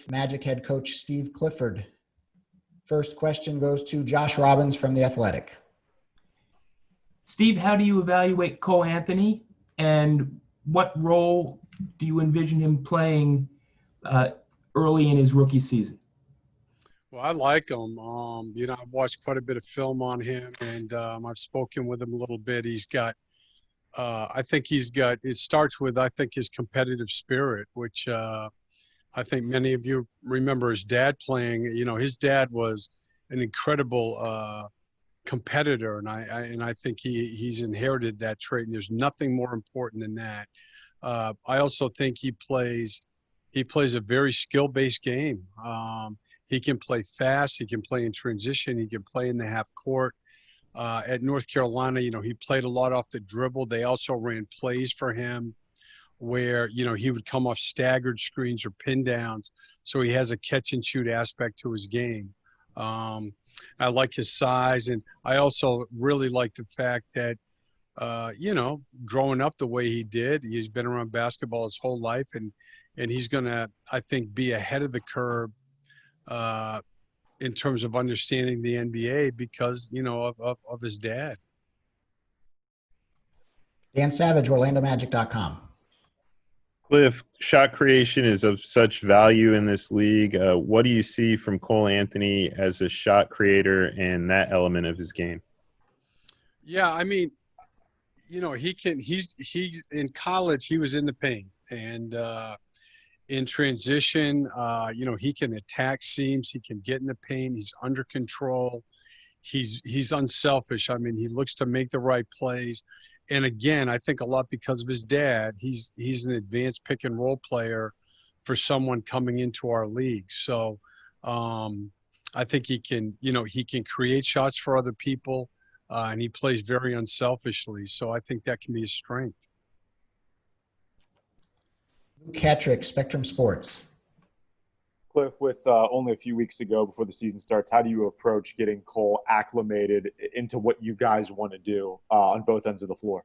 Magic head coach Steve Clifford. First question goes to Josh Robbins from The Athletic. Steve, how do you evaluate Cole Anthony, and what role do you envision him playing early in his rookie season? Well, I like him. I've watched quite a bit of film on him, and I've spoken with him a little bit. He's got, it starts with, I think, his competitive spirit, which I think many of you remember his dad playing. His dad was an incredible competitor, and I think he's inherited that trait. And there's nothing more important than that. I also think he plays a very skill-based game. He can play fast. He can play in transition. He can play in the half court. At North Carolina, he played a lot off the dribble. They also ran plays for him where, he would come off staggered screens or pin downs. So he has a catch and shoot aspect to his game. I like his size. And I also really like the fact that, growing up the way he did, he's been around basketball his whole life, and he's going to, I think, be ahead of the curve in terms of understanding the NBA because, of his dad. Dan Savage, OrlandoMagic.com. Cliff, shot creation is of such value in this league. What do you see from Cole Anthony as a shot creator and that element of his game? Yeah, I mean, he's in college, he was in the paint, and in transition, he can attack seams, he can get in the paint, he's under control, he's unselfish. I mean, he looks to make the right plays. And again, I think a lot because of his dad, he's an advanced pick and roll player for someone coming into our league. So I think he can create shots for other people, and he plays very unselfishly. So I think that can be his strength. Luke Hetrick, Spectrum Sports. Cliff, with only a few weeks to go before the season starts, how do you approach getting Cole acclimated into what you guys want to do on both ends of the floor?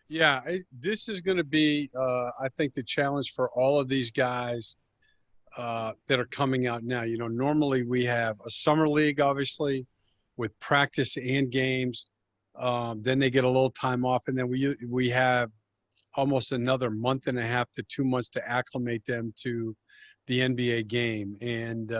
Yeah, this is going to be, I think, the challenge for all of these guys that are coming out now. Normally we have a summer league, obviously, with practice and games. Then they get a little time off, and then we have almost another month and a half to 2 months to acclimate them to the NBA game. And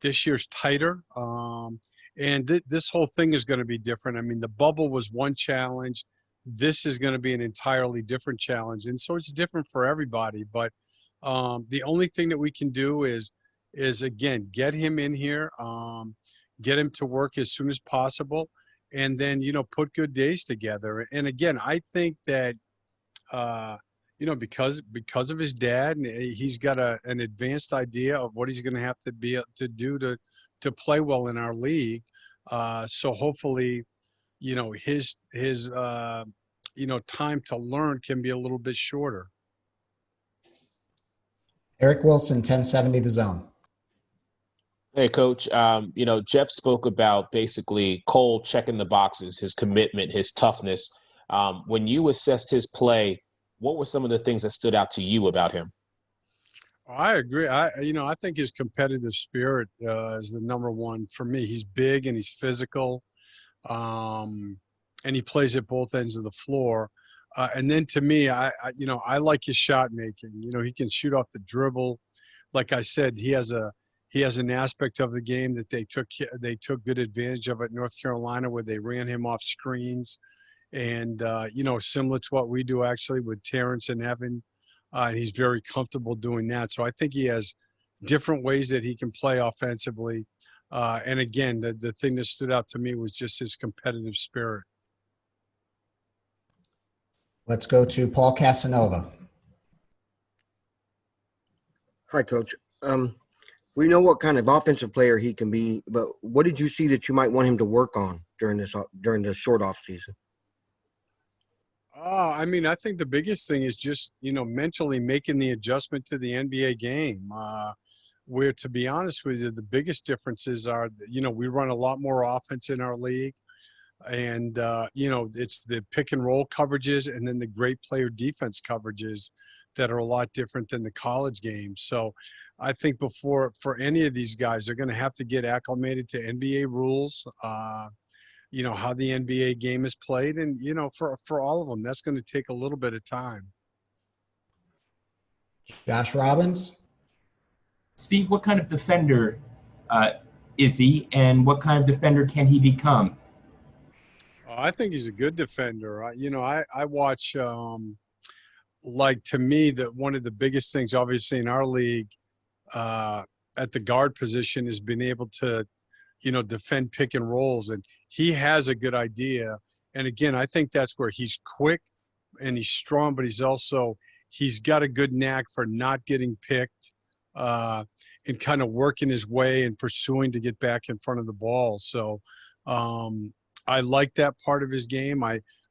this year's tighter. And this whole thing is going to be different. I mean, the bubble was one challenge. This is going to be an entirely different challenge. And so it's different for everybody. But the only thing that we can do is again, get him in here, get him to work as soon as possible, and then, put good days together. And again, I think that, because of his dad, and he's got an advanced idea of what he's going to have to be able to do to play well in our league. So hopefully, his time to learn can be a little bit shorter. Eric Wilson, 1070 The Zone. Hey, Coach. Jeff spoke about basically Cole checking the boxes, his commitment, his toughness. When you assessed his play, what were some of the things that stood out to you about him? I agree. I think his competitive spirit is the number one for me. He's big and he's physical, and he plays at both ends of the floor. And then to me, I like his shot making. He can shoot off the dribble. Like I said, he has an aspect of the game that they took good advantage of at North Carolina, where they ran him off screens. And, similar to what we do actually with Terrence and Evan, he's very comfortable doing that. So I think he has different ways that he can play offensively. And again, the thing that stood out to me was just his competitive spirit. Let's go to Paul Casanova. Hi, Coach. We know what kind of offensive player he can be, but what did you see that you might want him to work on during the short off season? I think the biggest thing is just, mentally making the adjustment to the NBA game, where, to be honest with you, the biggest differences are, we run a lot more offense in our league. And, it's the pick and roll coverages and then the great player defense coverages that are a lot different than the college game. So I think for any of these guys, they're going to have to get acclimated to NBA rules, how the NBA game is played. And, for all of them, that's going to take a little bit of time. Josh Robbins. Steve, what kind of defender is he, and what kind of defender can he become? I think he's a good defender. I watch, to me, that one of the biggest things, obviously, in our league at the guard position is being able to, defend pick and rolls. And he has a good idea. And again, I think that's where he's quick and he's strong, but he's got a good knack for not getting picked and kind of working his way and pursuing to get back in front of the ball. So I like that part of his game.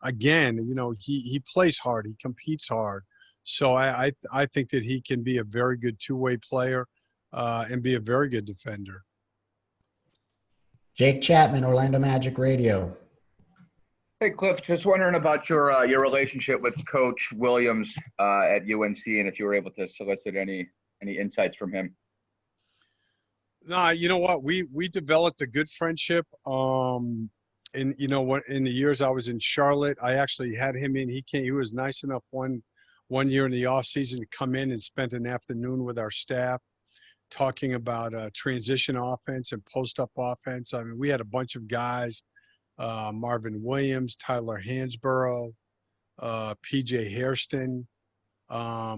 He plays hard. He competes hard. So I think that he can be a very good two-way player and be a very good defender. Jake Chapman, Orlando Magic Radio. Hey, Cliff, just wondering about your relationship with Coach Williams at UNC, and if you were able to solicit any insights from him. No, you know what? We developed a good friendship. In the years I was in Charlotte, I actually had him in. He was nice enough one year in the off season to come in and spent an afternoon with our staff talking about transition offense and post-up offense. I mean, we had a bunch of guys, Marvin Williams, Tyler Hansborough, PJ Hairston.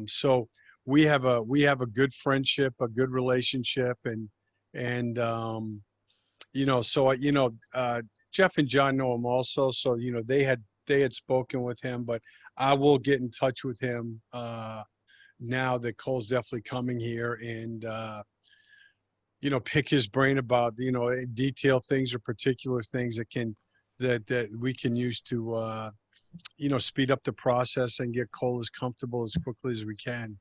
So we have a good friendship, a good relationship, and Jeff and John know him also. So, they had spoken with him, but I will get in touch with him now that Cole's definitely coming here and, pick his brain about, detailed things or particular things that we can use to, speed up the process and get Cole as comfortable as quickly as we can.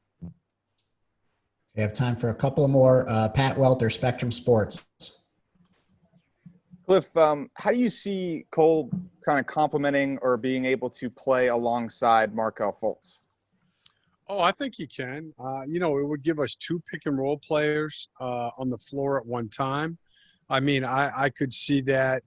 We have time for a couple more. Pat Welter, Spectrum Sports. Cliff, how do you see Cole kind of complementing or being able to play alongside Markelle Fultz? Oh, I think he can. It would give us two pick and roll players on the floor at one time. I mean, I could see that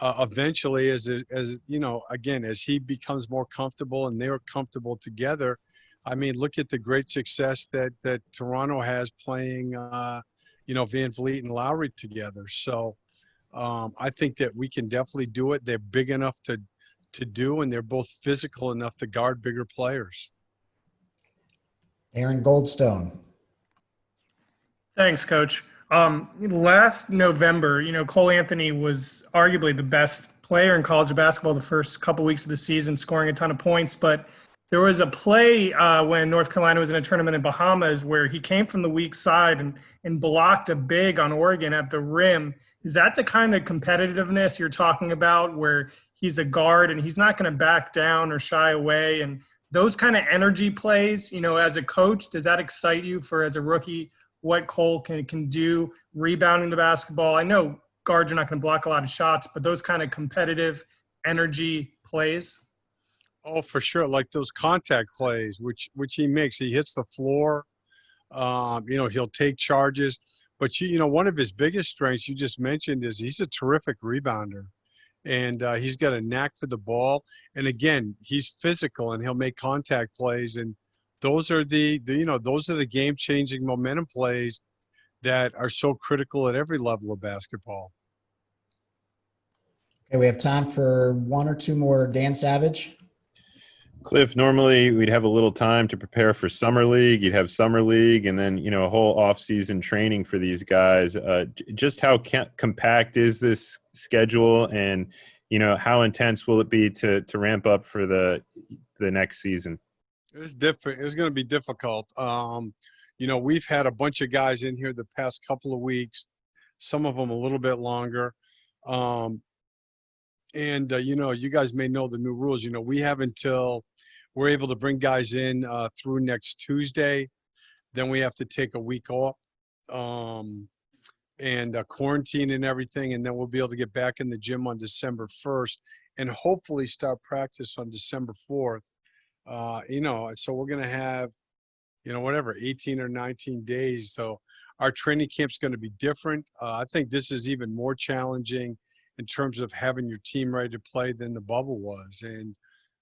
eventually as he becods more comfortable and they're comfortable together. I mean, look at the great success that Toronto has playing, Van Vliet and Lowry together. So I think that we can definitely do it. They're big enough to do, and they're both physical enough to guard bigger players. Aaron Goldstone. Thanks, Coach. Last November, Cole Anthony was arguably the best player in college basketball the first couple weeks of the season, scoring a ton of points. But there was a play when North Carolina was in a tournament in Bahamas where he came from the weak side and blocked a big on Oregon at the rim. Is that the kind of competitiveness you're talking about, where he's a guard and he's not going to back down or shy away? And those kind of energy plays, as a coach, does that excite you for, as a rookie, what Cole can do rebounding the basketball? I know guards are not going to block a lot of shots, but those kind of competitive energy plays. Oh, for sure. Like those contact plays, which he makes. He hits the floor. He'll take charges. But, one of his biggest strengths you just mentioned is he's a terrific rebounder. And he's got a knack for the ball. And, again, he's physical and he'll make contact plays. And those are the game-changing momentum plays that are so critical at every level of basketball. Okay, we have time for one or two more. Dan Savage. Cliff, normally we'd have a little time to prepare for summer league. You'd have summer league and then, a whole off-season training for these guys. Just how compact is this schedule, and, how intense will it be to ramp up for the next season? It's different. It's going to be difficult. We've had a bunch of guys in here the past couple of weeks, some of them a little bit longer. You guys may know the new rules. We have until we're able to bring guys in through next Tuesday. Then we have to take a week off and quarantine and everything. And then we'll be able to get back in the gym on December 1st and hopefully start practice on December 4th. So we're going to have, 18 or 19 days. So our training camp's going to be different. I think this is even more challenging in terms of having your team ready to play than the bubble was. And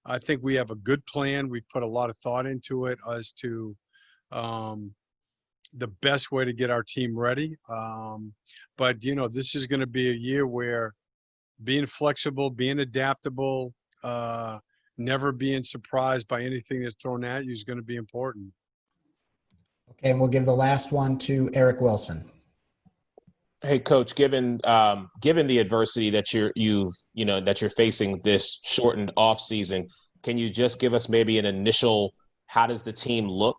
I think we have a good plan. We've put a lot of thought into it as to the best way to get our team ready. But, you know, this is going to be a year where being flexible, being adaptable, never being surprised by anything that's thrown at you is going to be important. Okay, and we'll give the last one to Eric Wilson. Hey, Coach, given the adversity that you're facing this shortened off season, can you just give us maybe an initial, how does the team look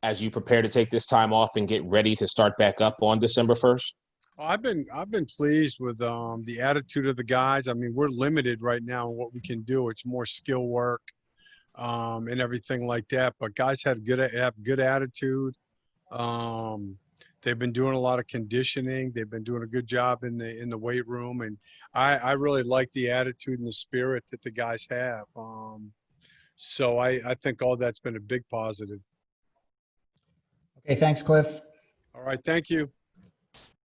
as you prepare to take this time off and get ready to start back up on December 1st? I've been pleased with the attitude of the guys. I mean, we're limited right now in what we can do. It's more skill work and everything like that. But guys have good attitude. They've been doing a lot of conditioning. They've been doing a good job in the weight room, and I really like the attitude and the spirit that the guys have. So I think all that's been a big positive. Okay, thanks, Cliff. All right, thank you.